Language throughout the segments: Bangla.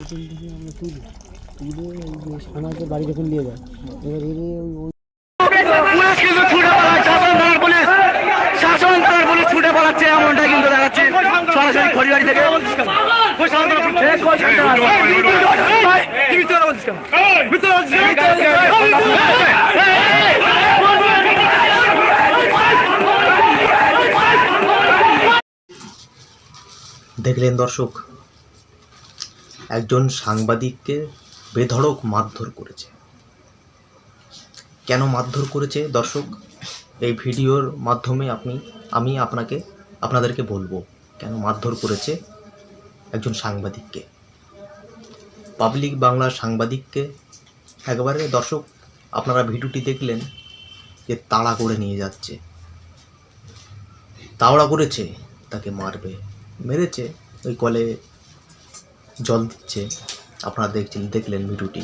পেছন থেকে আমরা তুলি, তুলে ওই যে সানাকে বাড়ি যখন নিয়ে যায়, এবার এনে ওই পুলিশ কিন্তু ছুটে পালাচ্ছে, শাসন থানার পুলিশ ছুটে পালাচ্ছে, এমনটা কিন্তু দেখাচ্ছে সরাসরি খড়িবাড়ি থেকে। দেখলেন দর্শক, একজন সাংবাদিককে বেধড়ক মারধর করেছে। কেন মারধর করেছে দর্শক, এই ভিডিওর মাধ্যমে আমি আপনাদেরকে বলবো কেন মারধর করেছে একজন সাংবাদিককে। পাবলিক বাংলার সাংবাদিককে একবারে দর্শক আপনারা ভিডিওটি দেখলেন যে তাড়া করে নিয়ে যাচ্ছে, তাড়া করেছে, তাকে মারবে, মেরেছে, ওই কলে জল দিচ্ছে, আপনারা দেখলেন ভিডিওটি।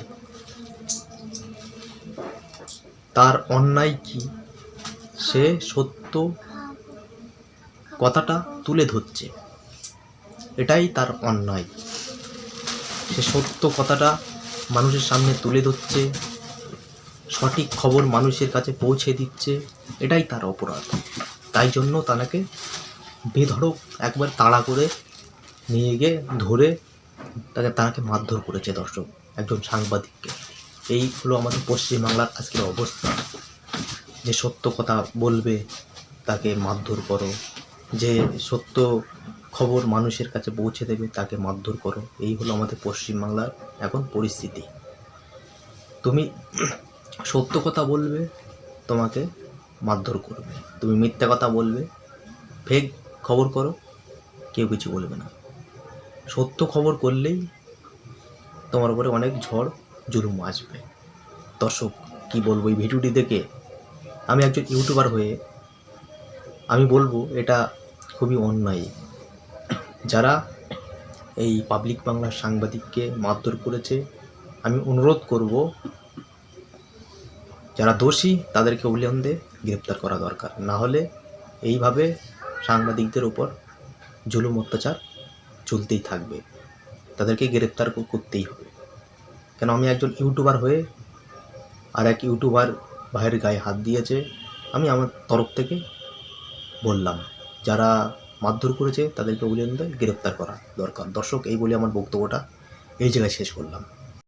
তার অন্যায় কি, সে সত্য কথাটা তুলে ধরছে, এটাই তার অন্যায়। সে সত্য কথাটা মানুষের সামনে তুলে ধরছে, সঠিক খবর মানুষের কাছে পৌঁছে দিচ্ছে, এটাই তার অপরাধ। তাই জন্য তাকে বেধড়ক একবার তাড়া করে নিয়ে গিয়ে ধরে তাকে মারধর করেছে দর্শক, একজন সাংবাদিককে। এই হলো আমাদের পশ্চিমবাংলার আজকের অবস্থা। যে সত্য কথা বলবে তাকে মারধর করো, যে সত্য খবর মানুষের কাছে পৌঁছে দেবে তাকে মারধর করো। এই হলো আমাদের পশ্চিমবাংলার এখন পরিস্থিতি। তুমি সত্য কথা বলবে, তোমাকে মারধর করবে। তুমি মিথ্যা কথা বলবে, ফেক খবর করো, কেউ কিছু বলবে না। সত্য খবর করলেই তোমার উপরে অনেক ঝড় জুলুম আসবে। দর্শক কি বলবো, এই ভিডিওটি দেখে আমি একজন ইউটিউবার হয়ে আমি বলবো এটা খুবই অন্যায়। যারা এই পাবলিক বাংলার সাংবাদিককে মারধর করেছে, আমি অনুরোধ করব যারা দোষী তাদেরকে অবিলম্বে গ্রেপ্তার করা দরকার। না হলে এইভাবে সাংবাদিকদের উপর জুলুম অত্যাচার চলতেই থাকবে, তাদেরকে গ্রেপ্তার করতেই হবে। কেন আমি একজন ইউটিউবার হয়ে আর এক ইউটিউবার ভাইয়ের গায়ে হাত দিয়েছে, আমি আমার তরফ থেকে বললাম যারা মারধর করেছে তাদেরকে অবিলম্বে গ্রেপ্তার করা দরকার। দর্শক এই বলে আমার বক্তব্যটা এই জায়গায় শেষ করলাম।